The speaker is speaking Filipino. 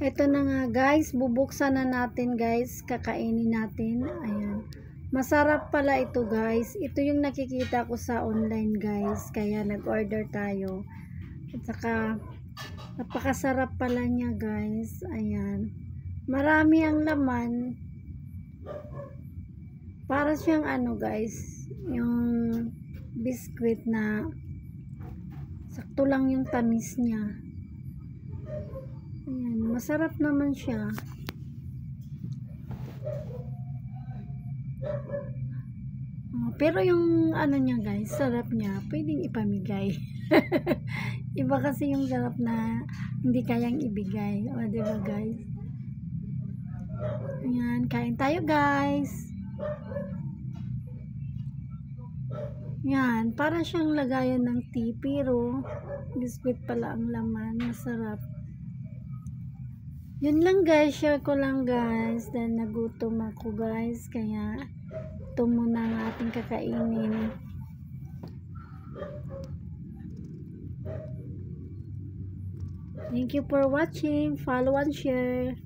Ito na nga guys, bubuksan na natin guys, kakainin natin. Ayan. Masarap pala ito guys. Ito yung nakikita ko sa online guys, kaya nag-order tayo. At saka napakasarap pala niya guys. Ayan. Marami ang laman. Para siyang ano guys, yung biskwit na sakto lang yung tamis niya. Ayan, masarap naman siya. Pero yung ano niya guys, sarap niya, pwedeng ipamigay. Iba kasi yung sarap na hindi kayang ibigay. O, diba guys? Ayan, kain tayo guys. Yan, para siyang lagayan ng tea, pero biscuit pala ang laman. Masarap. Yun lang guys, share ko lang guys. Dahil nagutom ako guys, kaya ito muna ang ating kakainin. Thank you for watching. Follow and share.